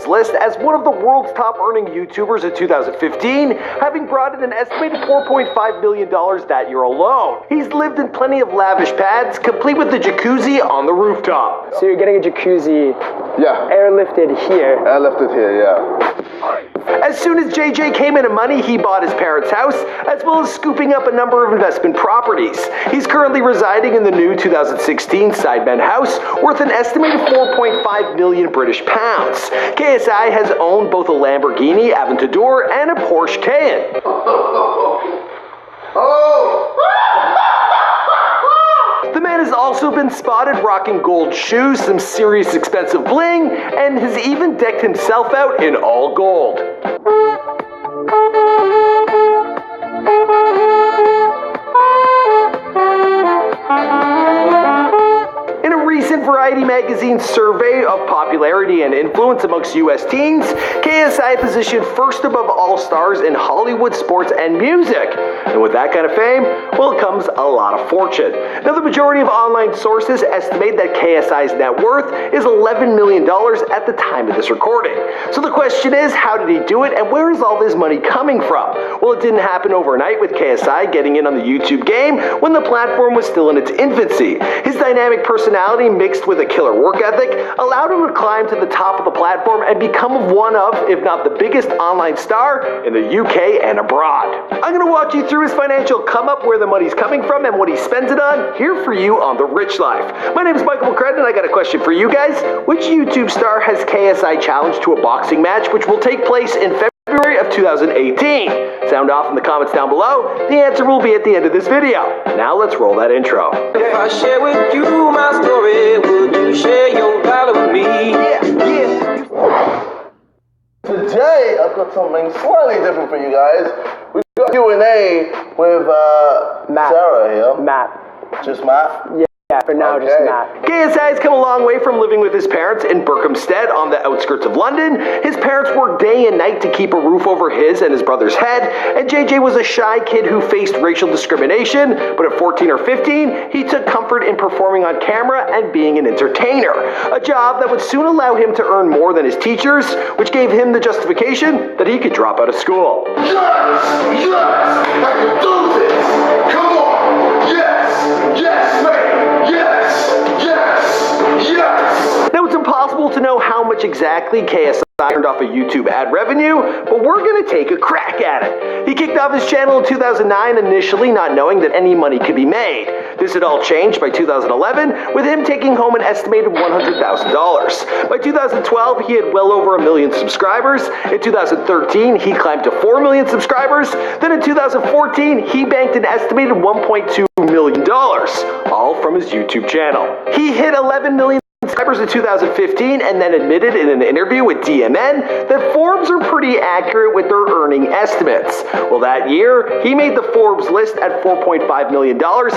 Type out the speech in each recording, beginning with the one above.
list as one of the world's top earning YouTubers in 2015, having brought in an estimated $4.5 million that year alone. He's lived in plenty of lavish pads, complete with the jacuzzi on the rooftop. So you're getting a jacuzzi, airlifted here. Airlifted here, yeah. As soon as JJ came into money, he bought his parents' house, as well as scooping up a number of investment properties. He's currently residing in the new 2016 Sidemen house, worth an estimated 4.5 million British pounds. KSI has owned both a Lamborghini Aventador and a Porsche Cayenne. The man has also been spotted rocking gold shoes, some serious expensive bling, and has even decked himself out in all gold. In a recent Variety magazine survey of popularity and influence amongst U.S. teens, KSI positioned first above all stars in Hollywood, sports, and music. And with that kind of fame, well, comes a lot of fortune. Now, the majority of online sources estimate that KSI's net worth is $11 million at the time of this recording. So the question is, how did he do it, and where is all this money coming from? Well, it didn't happen overnight with KSI getting in on the YouTube game when the platform was still in its infancy. His dynamic personality mixed with a killer work ethic allowed him to climb to the top of the platform and become one of, if not the biggest online star in the UK and abroad. I'm going to walk you through his financial come up, where the money's coming from, and what he spends it on, here for you on The Rich Life. My name is Michael McCredden, and I got a question for you guys. Which YouTube star has KSI challenged to a boxing match, which will take place in February of 2018? Sound off in the comments down below. The answer will be at the end of this video. Now let's roll that intro. If I share with you my story, would you share your dollar with me? Yeah. Today, I've got something slightly different for you guys. We've got Q&A with Matt. Sarah here. Matt. Just Matt? Yeah, for now, just Matt. KSI has come a long way from living with his parents in Berkhamsted on the outskirts of London. His parents worked day and night to keep a roof over his and his brother's head, and JJ was a shy kid who faced racial discrimination, but at 14 or 15, he took comfort in performing on camera and being an entertainer, a job that would soon allow him to earn more than his teachers, which gave him the justification that he could drop out of school. Yes! Yes! I can do this! Come on! Yes! Yes, man! Yes! Yes! Yes! Now, it's impossible to know how much exactly KSI earned off of YouTube ad revenue, but we're going to take a crack at it. He kicked off his channel in 2009, initially not knowing that any money could be made. This had all changed by 2011, with him taking home an estimated $100,000. By 2012, he had well over 1 million subscribers. In 2013, he climbed to 4 million subscribers. Then in 2014, he banked an estimated $1.2 million, all from his YouTube channel. He hit 11 million subscribers in 2015 and then admitted in an interview with DMN that Forbes are pretty accurate with their earning estimates. Well, that year, he made the Forbes list at $4.5 million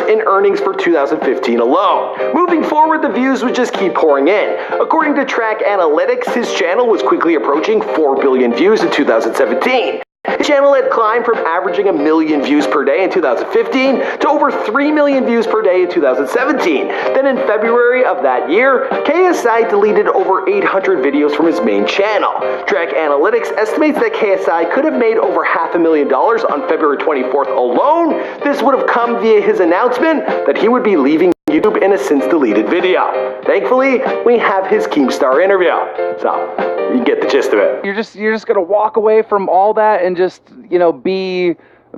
in earnings for 2015 alone. Moving forward, the views would just keep pouring in. According to Track Analytics, his channel was quickly approaching 4 billion views in 2017. His channel had climbed from averaging 1 million views per day in 2015 to over 3 million views per day in 2017. Then in February of that year, KSI deleted over 800 videos from his main channel. Track Analytics estimates that KSI could have made over $500,000 on February 24th alone. This would have come via his announcement that he would be leaving YouTube in a since-deleted video. Thankfully, we have his Keemstar interview. So, you get the gist of it. You're just gonna walk away from all that and just, you know, be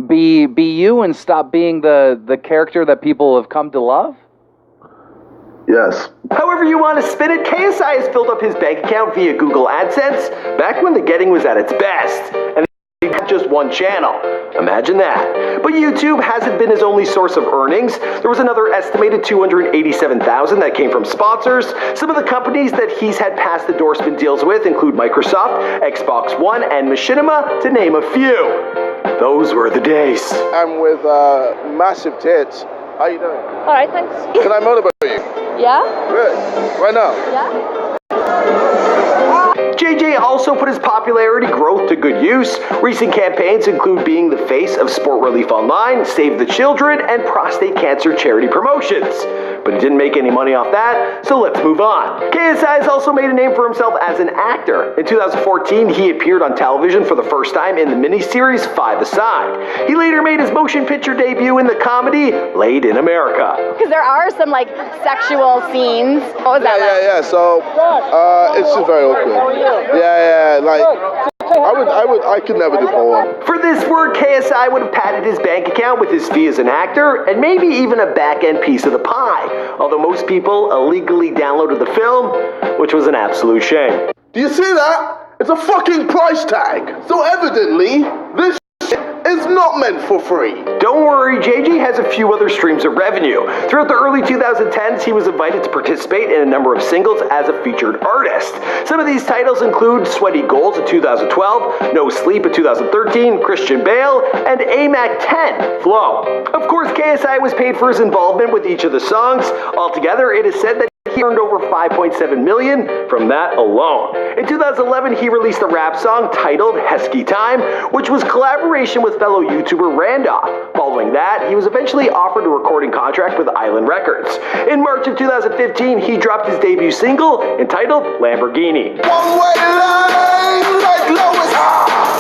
you and stop being the character that people have come to love? Yes. However you want to spin it, KSI has filled up his bank account via Google AdSense back when the getting was at its best. And he had just one channel. Imagine that. But YouTube hasn't been his only source of earnings. There was another estimated $287,000 that came from sponsors. Some of the companies that he's had past endorsement deals with include Microsoft, Xbox One, and Machinima, to name a few. Those were the days. I'm with Massive Tits. How you doing? All right, thanks. Can I motivate you? Yeah? Good. Right now? Yeah? JJ also put his popularity growth to good use. Recent campaigns include being the face of Sport Relief Online, Save the Children, and prostate cancer charity promotions. but he didn't make any money off that, so let's move on. KSI has also made a name for himself as an actor. In 2014, he appeared on television for the first time in the miniseries Five Aside. He later made his motion picture debut in the comedy Laid in America. Because there are some like sexual scenes. What was that like? Yeah. So it's just very awkward. Yeah. Like I could never do porn. For this work, KSI would have padded his bank account with his fee as an actor, and maybe even a back-end piece of the pie, although most people illegally downloaded the film, which was an absolute shame. Do you see that? It's a fucking price tag. So evidently, this shit is not meant for free. Don't worry, JJ has a few other streams of revenue. Throughout the early 2010s, he was invited to participate in a number of singles as a featured artist. Some of these titles include Sweaty Goals in 2012, No Sleep in 2013, Christian Bale, and AMAC 10, Flow. Of course, KSI was paid for his involvement with each of the songs. Altogether, it is said that he earned over $5.7 million from that alone. In 2011, he released a rap song titled Hesky Time, which was collaboration with fellow YouTuber Randolph. Following that, he was eventually offered a recording contract with Island Records. In March of 2015, he dropped his debut single entitled Lamborghini. One way line, like Lois.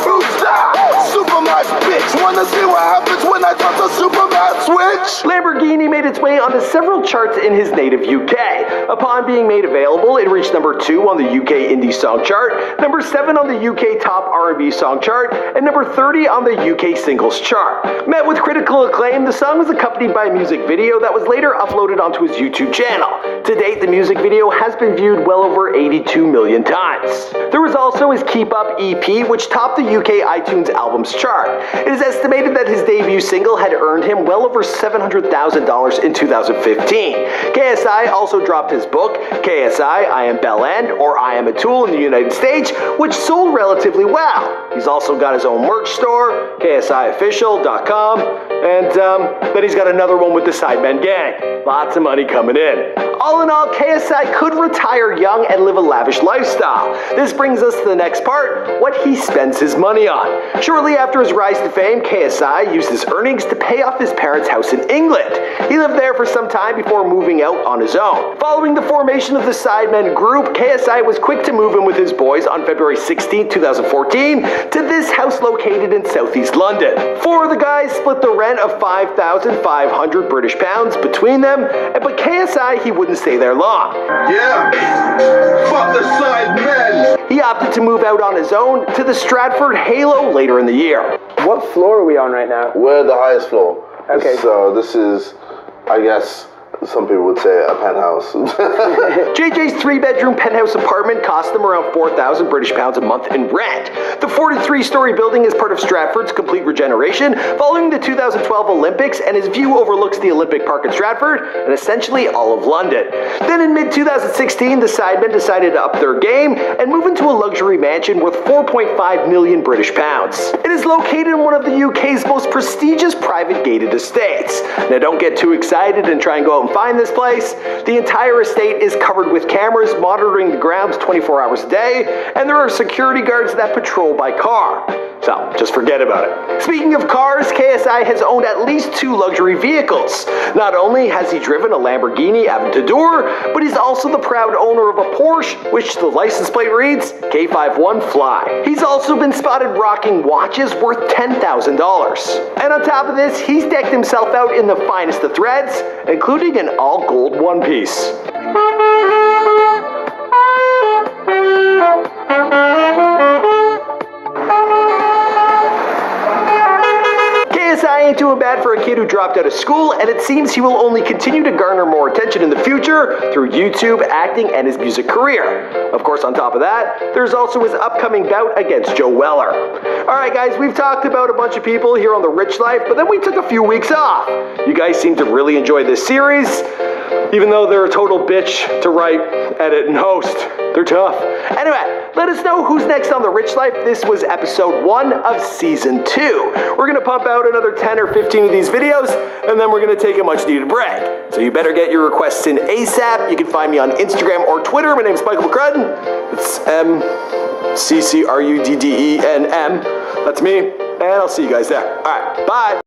Who's that? Superman's bitch. Wanna see what happens when I touch a Superman switch? Lamborghini made its way onto several charts in his native UK. Upon being made available, it reached number 2 on the UK Indie Song Chart, number 7 on the UK Top R&B Song Chart, and number 30 on the UK Singles Chart. Met with critical acclaim, the song was accompanied by a music video that was later uploaded onto his YouTube channel. To date, the music video has been viewed well over 82 million times. There was also his Keep Up EP, which topped the UK iTunes Albums Chart. It is estimated that his debut single had earned him well over $700,000 in 2015. KSI also dropped his book, KSI, I Am Bell End, or I Am a Tool in the United States, which sold relatively well. He's also got his own merch store, KSIofficial.com, and then he's got another one with the Sidemen Gang. Lots of money coming in. All in all, KSI could retire young and live a lavish lifestyle. This brings us to the next part, what he spends his money on. Shortly after his rise to fame, KSI used his earnings to pay off his parents' house in England. He lived there for some time before moving out on his own. Following the formation of the Sidemen group, KSI was quick to move in with his boys on February 16, 2014, to this house located in southeast London. 4 of the guys split the rent of £5,500 British pounds between them, but KSI, he wouldn't stay there long. Yeah. Fuck the Sidemen. He opted to move out on his own to the Stratford Halo later in the year. What floor are we on right now? We're at the highest floor. Okay. So this is, I guess, some people would say a penthouse. JJ's 3-bedroom penthouse apartment cost them around 4,000 British pounds a month in rent. The 43-story building is part of Stratford's complete regeneration following the 2012 Olympics, and his view overlooks the Olympic Park in Stratford and essentially all of London. Then in mid-2016, the Sidemen decided to up their game and move into a luxury mansion worth 4.5 million British pounds. It is located in one of the UK's most prestigious private gated estates. Now don't get too excited and try and go out and find this place. The entire estate is covered with cameras monitoring the grounds 24 hours a day, and there are security guards that patrol by car. So, just forget about it. Speaking of cars, KSI has owned at least 2 luxury vehicles. Not only has he driven a Lamborghini Aventador, but he's also the proud owner of a Porsche, which the license plate reads K51 Fly. He's also been spotted rocking watches worth $10,000. And on top of this, he's decked himself out in the finest of threads, including an all-gold one-piece. KSI ain't doing bad for a kid who dropped out of school, and it seems he will only continue to garner more attention in the future through YouTube, acting, and his music career. Of course, on top of that, there's also his upcoming bout against Joe Weller. Alright guys, we've talked about a bunch of people here on The Rich Life, but then we took a few weeks off. You guys seem to really enjoy this series, even though they're a total bitch to write, edit, and host. They're tough. Anyway, let us know who's next on The Rich Life. This was episode 1 of season 2. We're going to pump out another 10 or 15 of these videos, and then we're going to take a much needed break. So you better get your requests in ASAP. You can find me on Instagram or Twitter. My name is Michael McCrudden. It's MCCRUDDENM. That's me, and I'll see you guys there. Alright, bye.